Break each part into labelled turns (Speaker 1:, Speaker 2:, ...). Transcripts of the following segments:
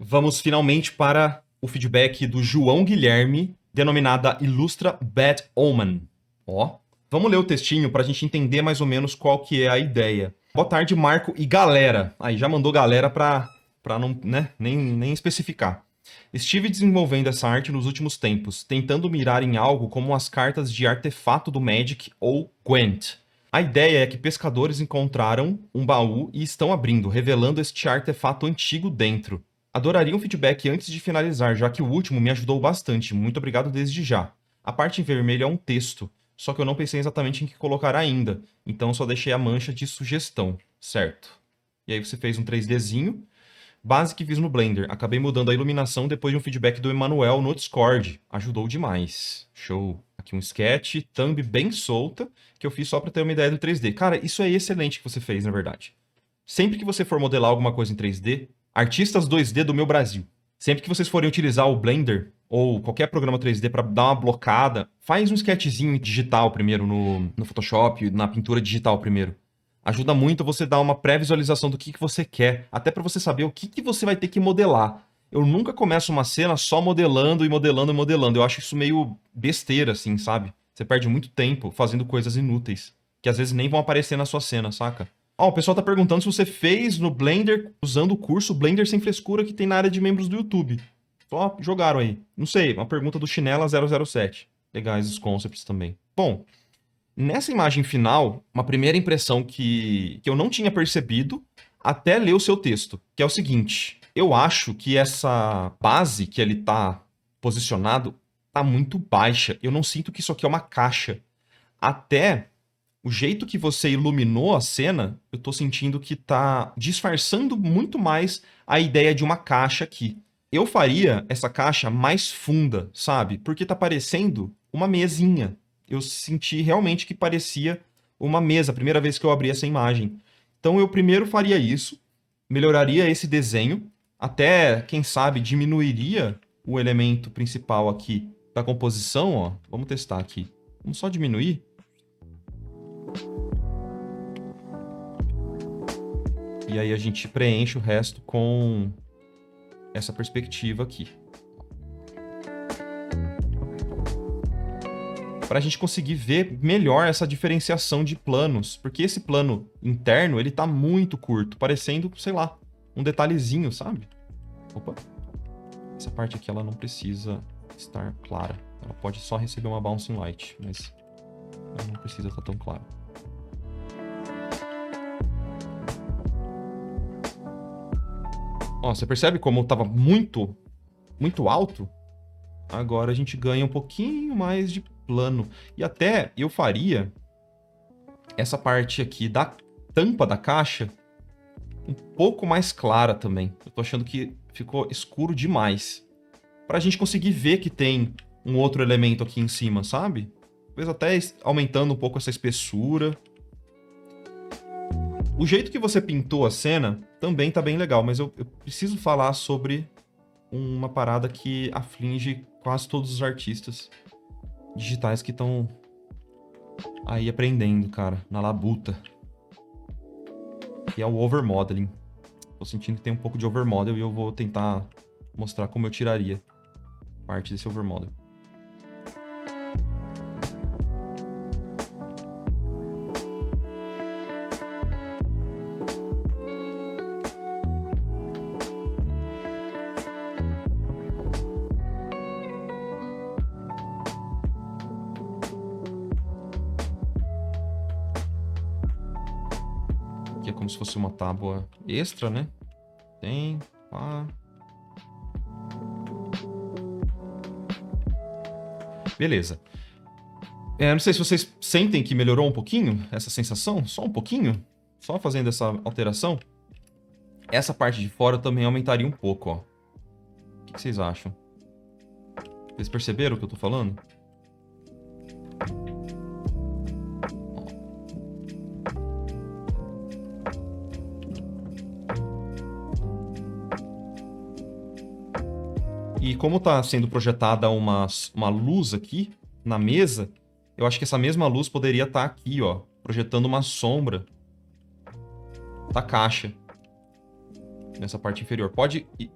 Speaker 1: Vamos finalmente para o feedback do João Guilherme, denominada Ilustra Bad Omen. Ó, vamos ler o textinho para a gente entender mais ou menos qual que é a ideia. Boa tarde, Marco e galera. Aí já mandou galera para não, né, nem especificar. Estive desenvolvendo essa arte nos últimos tempos, tentando mirar em algo como as cartas de artefato do Magic ou Gwent. A ideia é que pescadores encontraram um baú e estão abrindo, revelando este artefato antigo dentro. Adoraria um feedback antes de finalizar, já que o último me ajudou bastante. Muito obrigado desde já. A parte em vermelho é um texto, só que eu não pensei exatamente em que colocar ainda, então só deixei a mancha de sugestão, certo? E aí você fez um 3Dzinho, base que fiz no Blender. Acabei mudando a iluminação depois de um feedback do Emanuel no Discord. Ajudou demais. Show. Aqui um sketch, thumb bem solta, que eu fiz só para ter uma ideia do 3D. Cara, isso é excelente que você fez, na verdade. Sempre que você for modelar alguma coisa em 3D, artistas 2D do meu Brasil, sempre que vocês forem utilizar o Blender ou qualquer programa 3D para dar uma blocada, faz um sketchzinho digital primeiro no Photoshop, na pintura digital primeiro. Ajuda muito você dar uma pré-visualização do que você quer, até para você saber o que você vai ter que modelar. Eu nunca começo uma cena só modelando e modelando e modelando. Eu acho isso meio besteira, assim, sabe? Você perde muito tempo fazendo coisas inúteis, que às vezes nem vão aparecer na sua cena, saca? Ó, o pessoal tá perguntando se você fez no Blender usando o curso Blender Sem Frescura que tem na área de membros do YouTube. Só jogaram aí. Não sei, uma pergunta do Chinela007. Legais os concepts também. Bom, nessa imagem final, uma primeira impressão que eu não tinha percebido até ler o seu texto, que é o seguinte. Eu acho que essa base que ele tá posicionado tá muito baixa. Eu não sinto que isso aqui é uma caixa. Até o jeito que você iluminou a cena, eu tô sentindo que tá disfarçando muito mais a ideia de uma caixa aqui. Eu faria essa caixa mais funda, sabe? Porque tá parecendo uma mesinha. Eu senti realmente que parecia uma mesa, a primeira vez que eu abri essa imagem. Então eu primeiro faria isso, melhoraria esse desenho, até, quem sabe, diminuiria o elemento principal aqui da composição, ó. Vamos testar aqui. Vamos só diminuir. E aí a gente preenche o resto com essa perspectiva aqui. Para a gente conseguir ver melhor essa diferenciação de planos. Porque esse plano interno, ele tá muito curto, parecendo, sei lá, um detalhezinho, sabe? Opa. Essa parte aqui, ela não precisa estar clara. Ela pode só receber uma bouncing light, mas ela não precisa estar tão clara. Ó, você percebe como estava muito alto? Agora a gente ganha um pouquinho mais de plano. E até eu faria essa parte aqui da tampa da caixa um pouco mais clara também. Eu tô achando que ficou escuro demais. Pra gente conseguir ver que tem um outro elemento aqui em cima, sabe? Talvez até aumentando um pouco essa espessura. O jeito que você pintou a cena também tá bem legal, mas eu preciso falar sobre uma parada que aflige quase todos os artistas digitais que estão aí aprendendo, cara, na labuta. Que é o overmodeling. Tô sentindo que tem um pouco de overmodel e eu vou tentar mostrar como eu tiraria parte desse overmodel. Aqui é como se fosse uma tábua extra, né? Tem, pá. Beleza. Não sei se vocês sentem que melhorou um pouquinho essa sensação, só um pouquinho, só fazendo essa alteração. Essa parte de fora também aumentaria um pouco, ó. O que vocês acham? Vocês perceberam o que eu tô falando? E como está sendo projetada uma luz aqui na mesa, eu acho que essa mesma luz poderia estar aqui, ó, projetando uma sombra da caixa. Nessa parte inferior.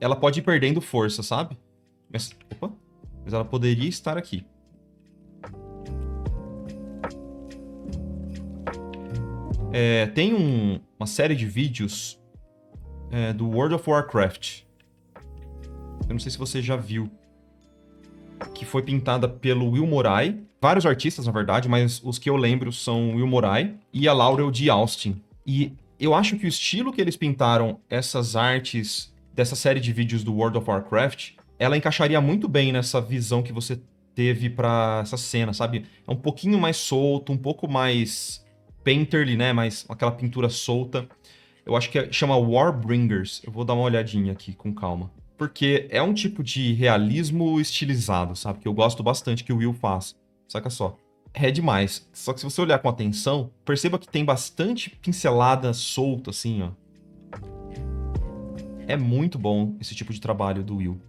Speaker 1: Ela pode ir perdendo força, sabe? Mas ela poderia estar aqui. Tem uma série de vídeos do World of Warcraft. Eu não sei se você já viu. Que foi pintada pelo Will Moray. Vários artistas, na verdade, mas os que eu lembro são o Will Moray e a Laurel D. Austin. E eu acho que o estilo que eles pintaram essas artes dessa série de vídeos do World of Warcraft, ela encaixaria muito bem nessa visão que você teve pra essa cena, sabe? É um pouquinho mais solto, um pouco mais painterly, né? Mais aquela pintura solta. Eu acho que chama Warbringers. Eu vou dar uma olhadinha aqui com calma. Porque é um tipo de realismo estilizado, sabe? Que eu gosto bastante que o Will faz. Saca só. É demais. Só que se você olhar com atenção, perceba que tem bastante pincelada solta, assim, ó. É muito bom esse tipo de trabalho do Will.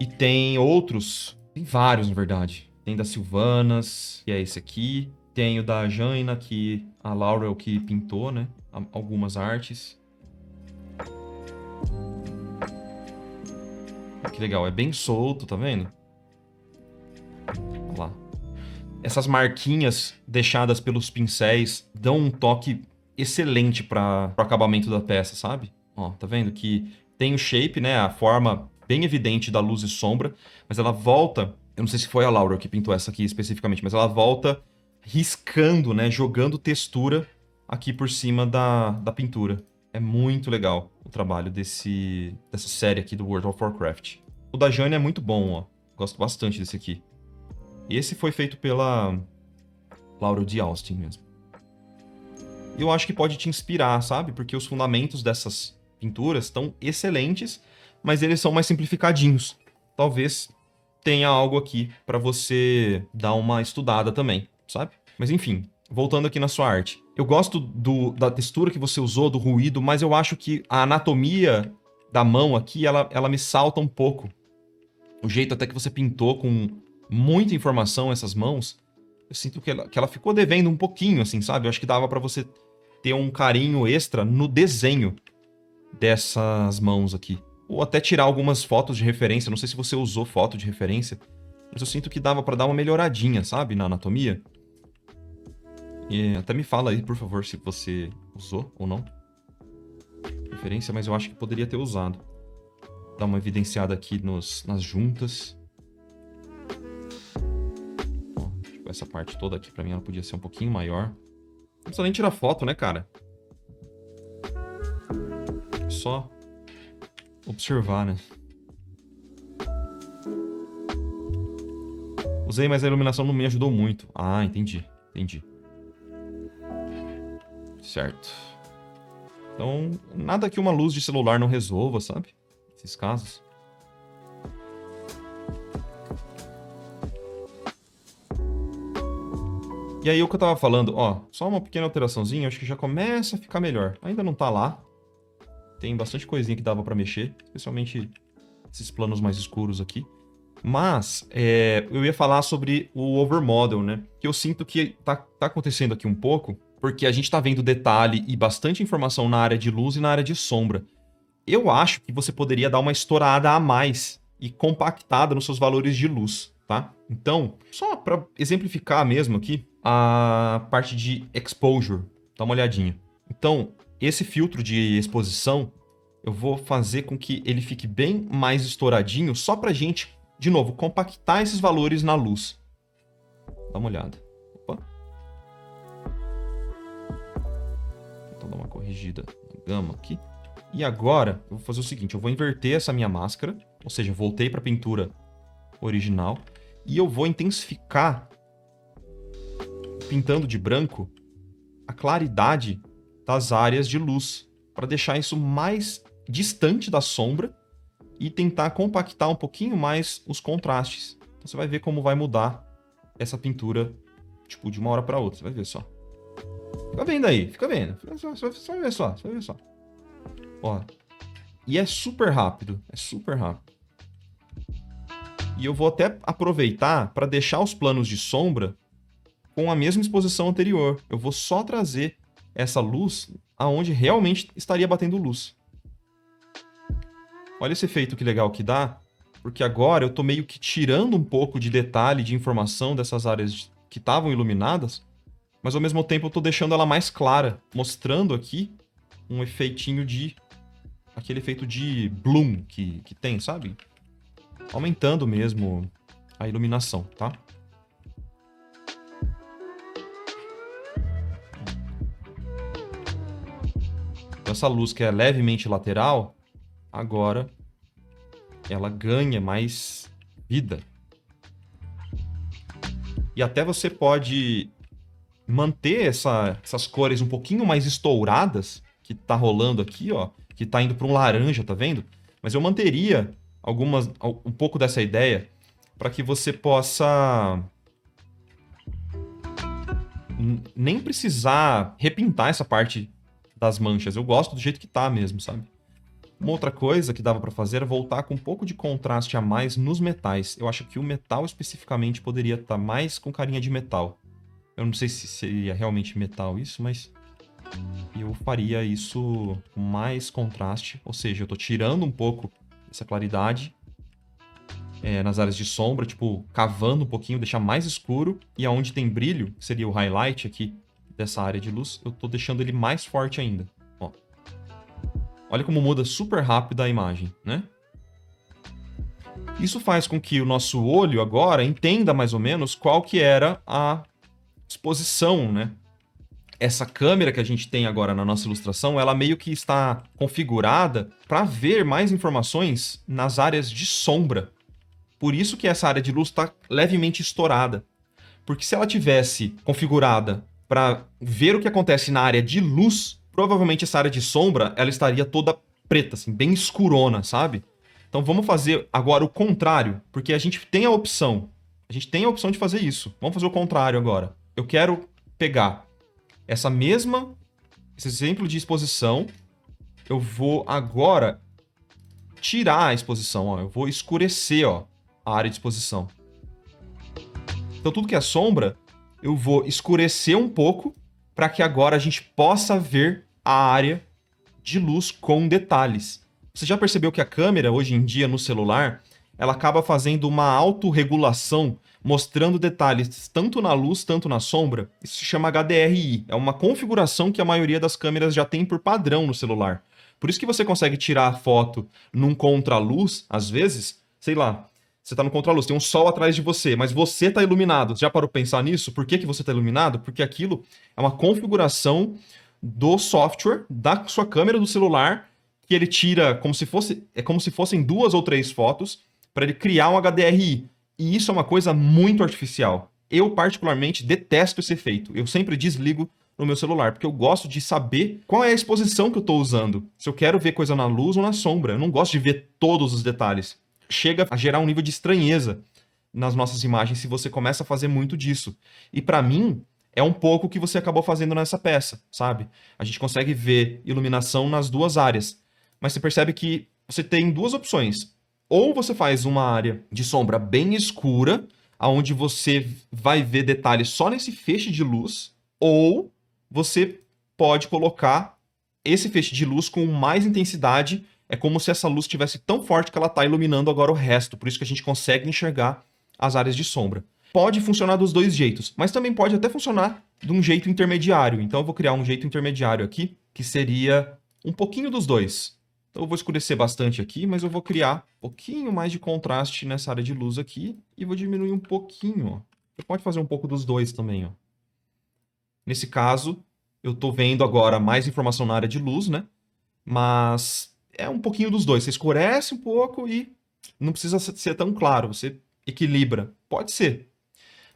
Speaker 1: E tem outros. Tem vários, na verdade. Tem da Sylvanas, que é esse aqui. Tem o da Jaina, que a Laurel que pintou, né? Algumas artes. Que legal, é bem solto, tá vendo? Olha lá. Essas marquinhas deixadas pelos pincéis dão um toque excelente para o acabamento da peça, sabe? Ó, tá vendo que tem o shape, né? A forma bem evidente da luz e sombra, mas ela volta. Eu não sei se foi a Laura que pintou essa aqui especificamente, mas ela volta riscando, né? Jogando textura aqui por cima da pintura. É muito legal o trabalho dessa série aqui do World of Warcraft. O da Jane é muito bom, ó. Gosto bastante desse aqui. Esse foi feito pela Laurel D. Austin mesmo. E eu acho que pode te inspirar, sabe? Porque os fundamentos dessas pinturas estão excelentes, mas eles são mais simplificadinhos. Talvez tenha algo aqui para você dar uma estudada também, sabe? Mas enfim, voltando aqui na sua arte. Eu gosto da textura que você usou, do ruído, mas eu acho que a anatomia da mão aqui, ela me salta um pouco. O jeito até que você pintou com muita informação essas mãos, eu sinto que ela ficou devendo um pouquinho, assim, sabe? Eu acho que dava pra você ter um carinho extra no desenho dessas mãos aqui. Ou até tirar algumas fotos de referência. Não sei se você usou foto de referência, mas eu sinto que dava pra dar uma melhoradinha, sabe? Na anatomia. E até me fala aí, por favor, se você usou ou não. Referência, mas eu acho que poderia ter usado. Dar uma evidenciada aqui nas juntas. Ó, tipo, essa parte toda aqui pra mim ela podia ser um pouquinho maior. Não precisa nem tirar foto, né, cara? Só observar, né? Usei, mas a iluminação não me ajudou muito. Ah, entendi. Entendi. Certo. Então, nada que uma luz de celular não resolva, sabe? Esses casos. E aí, o que eu tava falando, ó, só uma pequena alteraçãozinha, acho que já começa a ficar melhor. Ainda não tá lá. Tem bastante coisinha que dava pra mexer, especialmente esses planos mais escuros aqui. Mas, eu ia falar sobre o overmodel, né? Que eu sinto que tá acontecendo aqui um pouco, porque a gente tá vendo detalhe e bastante informação na área de luz e na área de sombra. Eu acho que você poderia dar uma estourada a mais e compactada nos seus valores de luz, tá? Então, só para exemplificar mesmo aqui, a parte de exposure, dá uma olhadinha. Então, esse filtro de exposição, eu vou fazer com que ele fique bem mais estouradinho, só pra gente, de novo, compactar esses valores na luz. Dá uma olhada. Opa. Então, dá uma corrigida na gama aqui. E agora, eu vou fazer o seguinte, eu vou inverter essa minha máscara, ou seja, voltei para a pintura original, e eu vou intensificar, pintando de branco, a claridade das áreas de luz, para deixar isso mais distante da sombra e tentar compactar um pouquinho mais os contrastes. Então você vai ver como vai mudar essa pintura, tipo, de uma hora para outra, você vai ver só. Fica vendo aí, fica vendo, você vai ver só, você vai ver só. Ó, e é super rápido, E eu vou até aproveitar para deixar os planos de sombra com a mesma exposição anterior. Eu vou só trazer essa luz aonde realmente estaria batendo luz. Olha esse efeito que legal que dá, porque agora eu tô meio que tirando um pouco de detalhe, de informação dessas áreas que estavam iluminadas, mas ao mesmo tempo eu tô deixando ela mais clara, mostrando aqui um efeitinho de... aquele efeito de bloom que tem, sabe? Aumentando mesmo a iluminação, tá? Essa luz que é levemente lateral, agora ela ganha mais vida. E até você pode manter essas cores um pouquinho mais estouradas, que tá rolando aqui, ó, que tá indo para um laranja, tá vendo? Mas eu manteria um pouco dessa ideia para que você possa nem precisar repintar essa parte das manchas. Eu gosto do jeito que tá mesmo, sabe? Uma outra coisa que dava para fazer era voltar com um pouco de contraste a mais nos metais. Eu acho que o metal especificamente poderia estar mais com carinha de metal. Eu não sei se seria realmente metal isso, mas eu faria isso com mais contraste. Ou seja, eu tô tirando um pouco essa claridade nas áreas de sombra, tipo, cavando um pouquinho, deixar mais escuro. E aonde tem brilho, que seria o highlight aqui dessa área de luz, eu tô deixando ele mais forte ainda. Ó. Olha como muda super rápido a imagem, né? Isso faz com que o nosso olho agora entenda mais ou menos qual que era a exposição, né? Essa câmera que a gente tem agora na nossa ilustração, ela meio que está configurada para ver mais informações nas áreas de sombra. Por isso que essa área de luz está levemente estourada. Porque se ela tivesse configurada para ver o que acontece na área de luz, provavelmente essa área de sombra ela estaria toda preta, assim, bem escurona, sabe? Então vamos fazer agora o contrário, porque a gente tem a opção. A gente tem a opção de fazer isso. Vamos fazer o contrário agora. Eu quero pegar esse exemplo de exposição, eu vou agora tirar a exposição, ó. Eu vou escurecer, ó, a área de exposição. Então tudo que é sombra, eu vou escurecer um pouco para que agora a gente possa ver a área de luz com detalhes. Você já percebeu que a câmera, hoje em dia, no celular, ela acaba fazendo uma autorregulação, mostrando detalhes tanto na luz, tanto na sombra? Isso se chama HDRI. É uma configuração que a maioria das câmeras já tem por padrão no celular. Por isso que você consegue tirar a foto num contraluz, às vezes, sei lá, você tá no contraluz, tem um sol atrás de você, mas você tá iluminado. Já parou pra pensar nisso? Por que que você tá iluminado? Porque aquilo é uma configuração do software da sua câmera do celular que ele tira como se fossem 2 ou 3 fotos para ele criar um HDRI. E isso é uma coisa muito artificial. Eu, particularmente, detesto esse efeito. Eu sempre desligo no meu celular, porque eu gosto de saber qual é a exposição que eu estou usando. Se eu quero ver coisa na luz ou na sombra. Eu não gosto de ver todos os detalhes. Chega a gerar um nível de estranheza nas nossas imagens se você começa a fazer muito disso. E para mim, é um pouco o que você acabou fazendo nessa peça, sabe? A gente consegue ver iluminação nas duas áreas. Mas você percebe que você tem duas opções. Ou você faz uma área de sombra bem escura, onde você vai ver detalhes só nesse feixe de luz, ou você pode colocar esse feixe de luz com mais intensidade. É como se essa luz estivesse tão forte que ela está iluminando agora o resto. Por isso que a gente consegue enxergar as áreas de sombra. Pode funcionar dos dois jeitos, mas também pode até funcionar de um jeito intermediário. Então eu vou criar um jeito intermediário aqui, que seria um pouquinho dos dois. Então eu vou escurecer bastante aqui, mas eu vou criar um pouquinho mais de contraste nessa área de luz aqui e vou diminuir um pouquinho, ó. Você pode fazer um pouco dos dois também, ó. Nesse caso, eu estou vendo agora mais informação na área de luz, né? Mas é um pouquinho dos dois. Você escurece um pouco e não precisa ser tão claro. Você equilibra. Pode ser.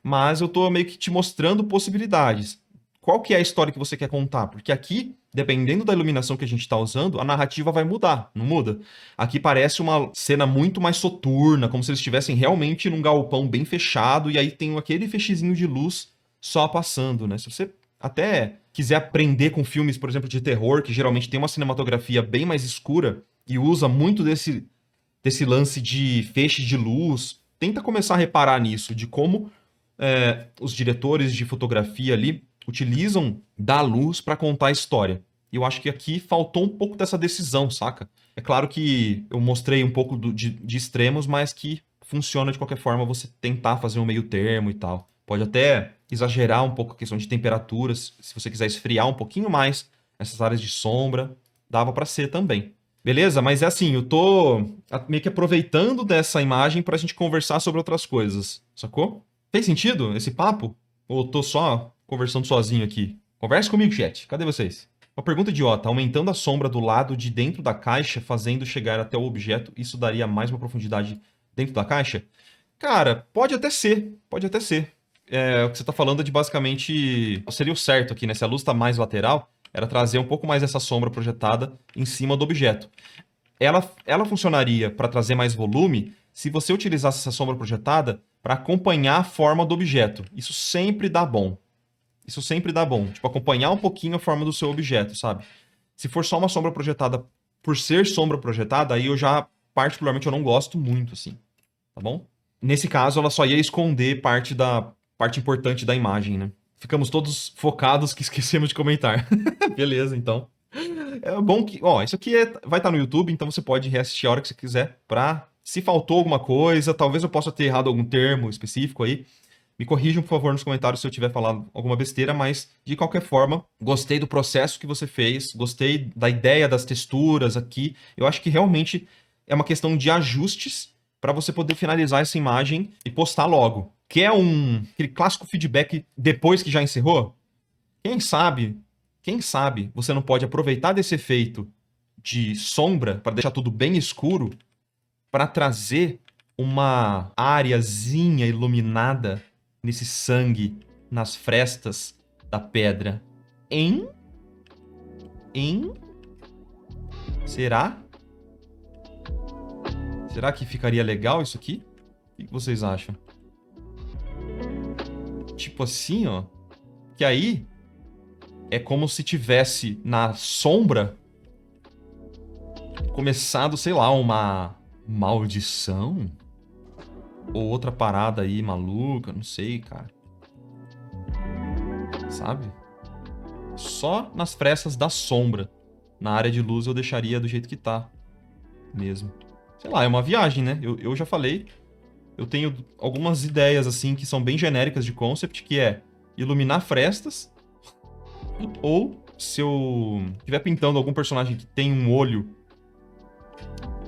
Speaker 1: Mas eu estou meio que te mostrando possibilidades. Qual que é a história que você quer contar? Porque aqui, dependendo da iluminação que a gente está usando, a narrativa vai mudar, não muda? Aqui parece uma cena muito mais soturna, como se eles estivessem realmente num galpão bem fechado, e aí tem aquele feixezinho de luz só passando, né? Se você até quiser aprender com filmes, por exemplo, de terror, que geralmente tem uma cinematografia bem mais escura, e usa muito desse lance de feixe de luz, tenta começar a reparar nisso, de como os diretores de fotografia ali utilizam da luz para contar a história. E eu acho que aqui faltou um pouco dessa decisão, saca? É claro que eu mostrei um pouco de extremos, mas que funciona de qualquer forma você tentar fazer um meio termo e tal. Pode até exagerar um pouco a questão de temperaturas, se você quiser esfriar um pouquinho mais essas áreas de sombra, dava pra ser também. Beleza? Mas é assim, eu tô meio que aproveitando dessa imagem pra gente conversar sobre outras coisas, sacou? Fez sentido esse papo? Ou eu tô só conversando sozinho aqui? Converse comigo, chat. Cadê vocês? Uma pergunta idiota. Aumentando a sombra do lado de dentro da caixa, fazendo chegar até o objeto, isso daria mais uma profundidade dentro da caixa? Cara, pode até ser. Pode até ser. O que você tá falando é de basicamente... Seria o certo aqui, né? Se a luz tá mais lateral, era trazer um pouco mais essa sombra projetada em cima do objeto. Ela funcionaria para trazer mais volume se você utilizasse essa sombra projetada para acompanhar a forma do objeto. Isso sempre dá bom. Isso sempre dá bom. Tipo, acompanhar um pouquinho a forma do seu objeto, sabe? Se for só uma sombra projetada por ser sombra projetada, aí eu já, particularmente, eu não gosto muito, assim. Tá bom? Nesse caso, ela só ia esconder parte importante da imagem, né? Ficamos todos focados que esquecemos de comentar. Beleza, então. É bom que... Ó, isso aqui vai estar no YouTube, então você pode reassistir a hora que você quiser pra... Se faltou alguma coisa, talvez eu possa ter errado algum termo específico aí. Me corrijam, por favor, nos comentários se eu tiver falado alguma besteira, mas de qualquer forma, gostei do processo que você fez, gostei da ideia das texturas aqui. Eu acho que realmente é uma questão de ajustes para você poder finalizar essa imagem e postar logo. Quer aquele clássico feedback depois que já encerrou? Quem sabe você não pode aproveitar desse efeito de sombra para deixar tudo bem escuro para trazer uma areazinha iluminada nesse sangue, nas frestas da pedra. Hein? Será? Será que ficaria legal isso aqui? O que vocês acham? Tipo assim, ó. Que aí é como se tivesse na sombra começado, sei lá, uma maldição? Ou outra parada aí maluca, não sei, cara. Sabe? Só nas frestas da sombra. Na área de luz eu deixaria do jeito que tá. Mesmo. Sei lá, é uma viagem, né? Eu já falei. Eu tenho algumas ideias, assim, que são bem genéricas de concept, que é iluminar frestas. Ou, se eu estiver pintando algum personagem que tem um olho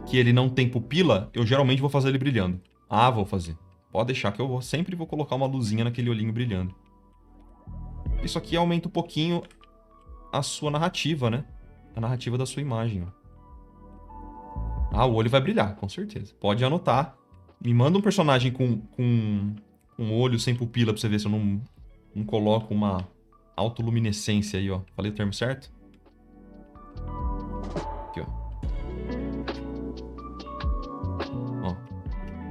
Speaker 1: que ele não tem pupila, eu geralmente vou fazer ele brilhando. Ah, vou fazer. Pode deixar que eu sempre vou colocar uma luzinha naquele olhinho brilhando. Isso aqui aumenta um pouquinho a sua narrativa, né? A narrativa da sua imagem, ó. Ah, o olho vai brilhar, com certeza. Pode anotar. Me manda um personagem com um olho sem pupila pra você ver se eu não coloco uma autoluminescência aí, ó. Falei o termo certo? Aqui, ó.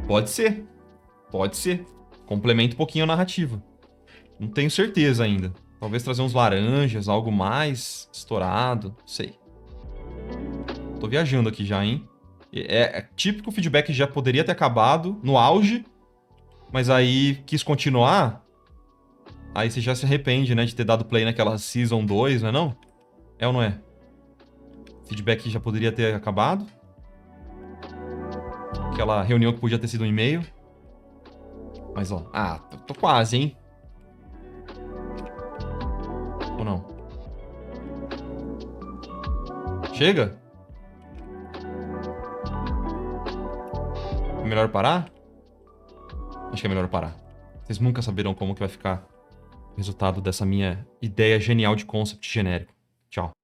Speaker 1: Pode ser. Pode ser. Complementa um pouquinho a narrativa. Não tenho certeza ainda. Talvez trazer uns laranjas, algo mais estourado. Não sei. Tô viajando aqui já, hein? É típico feedback que já poderia ter acabado no auge, mas aí quis continuar. Aí você já se arrepende, né, de ter dado play naquela Season 2, não é não? É ou não é? Feedback que já poderia ter acabado. Aquela reunião que podia ter sido um e-mail. Mas, ó. Ah, tô quase, hein? Ou não? Chega? É melhor parar? Acho que é melhor parar. Vocês nunca saberão como que vai ficar o resultado dessa minha ideia genial de concept genérico. Tchau.